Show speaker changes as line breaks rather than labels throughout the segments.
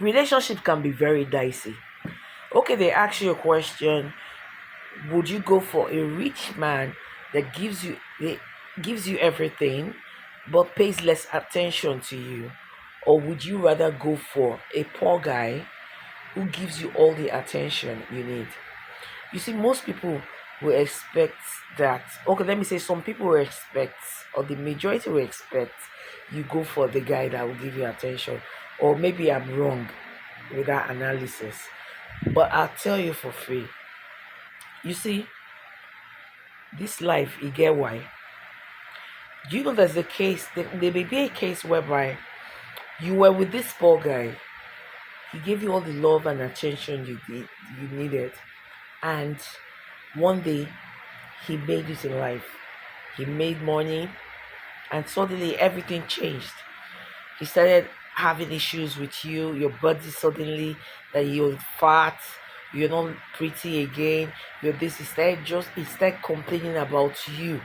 relationship can be very dicey. Okay, they ask you a question: would you go for a rich man that gives you everything but pays less attention to you, or would you rather go for a poor guy who gives you all the attention you need? You see, most people will expect that. Okay, let me say some people will expect, or the majority will expect, you go for the guy that will give you attention. Or maybe I'm wrong with that analysis, but I'll tell you for free. You see, this life, you get why. Do you know there's a case, there may be a case whereby you were with this poor guy, he gave you all the love and attention you needed, and one day he made it in life. He made money, and suddenly everything changed. He started having issues with you, your body suddenly, that you're fat, you're not pretty again, you're this. He started complaining about you.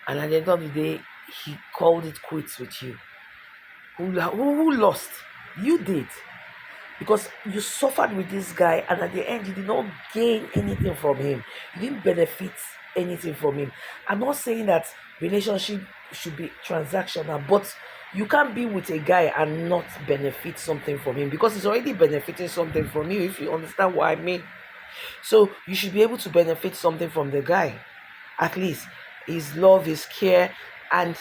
And at the end of the day, he called it quits with you. Who lost? You did. Because you suffered with this guy, and at the end you did not gain anything from him. You didn't benefit anything from him. I'm not saying that relationship should be transactional, but you can't be with a guy and not benefit something from him, because he's already benefiting something from you, if you understand what I mean. So you should be able to benefit something from the guy, at least his love, his care, and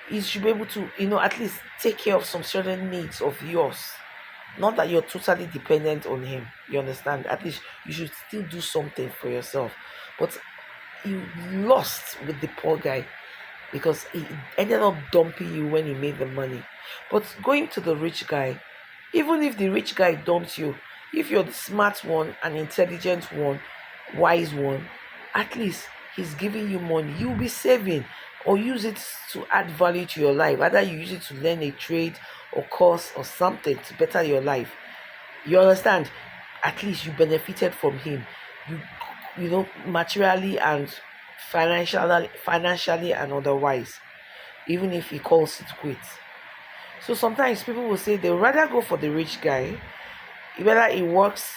he should be able to, at least take care of some certain needs of yours. Not that you're totally dependent on him. You understand? At least you should still do something for yourself. But you lost with the poor guy because he ended up dumping you when he made the money. But going to the rich guy, even if the rich guy dumps you, if you're the smart one, an intelligent one, wise one, at least he's giving you money. You'll be saving or use it to add value to your life. Either you use it to learn a trade or course or something to better your life. You understand? At least you benefited from him. Materially and financially and otherwise. Even if he calls it quits. So sometimes people will say they'll rather go for the rich guy, whether it works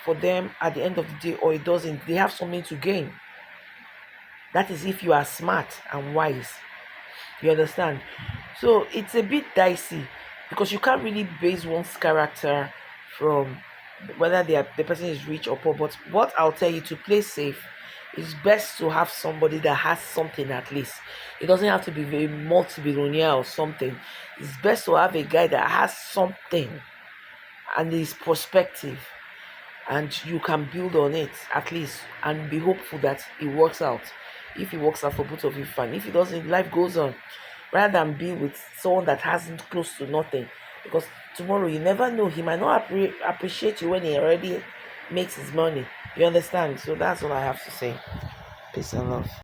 for them at the end of the day or it doesn't. They have something to gain. That is if you are smart and wise. You understand? So it's a bit dicey because you can't really base one's character from whether the person is rich or poor. But what I'll tell you, to play safe, it's best to have somebody that has something at least. It doesn't have to be a multi-billionaire or something. It's best to have a guy that has something and is prospective, and you can build on it at least and be hopeful that it works out. If it works out for both of you, fine. If it doesn't, life goes on. Rather than be with someone that hasn't close to nothing, because tomorrow you never know, he might not appreciate you when he already makes his money. You understand? So that's all I have to say. Peace and love.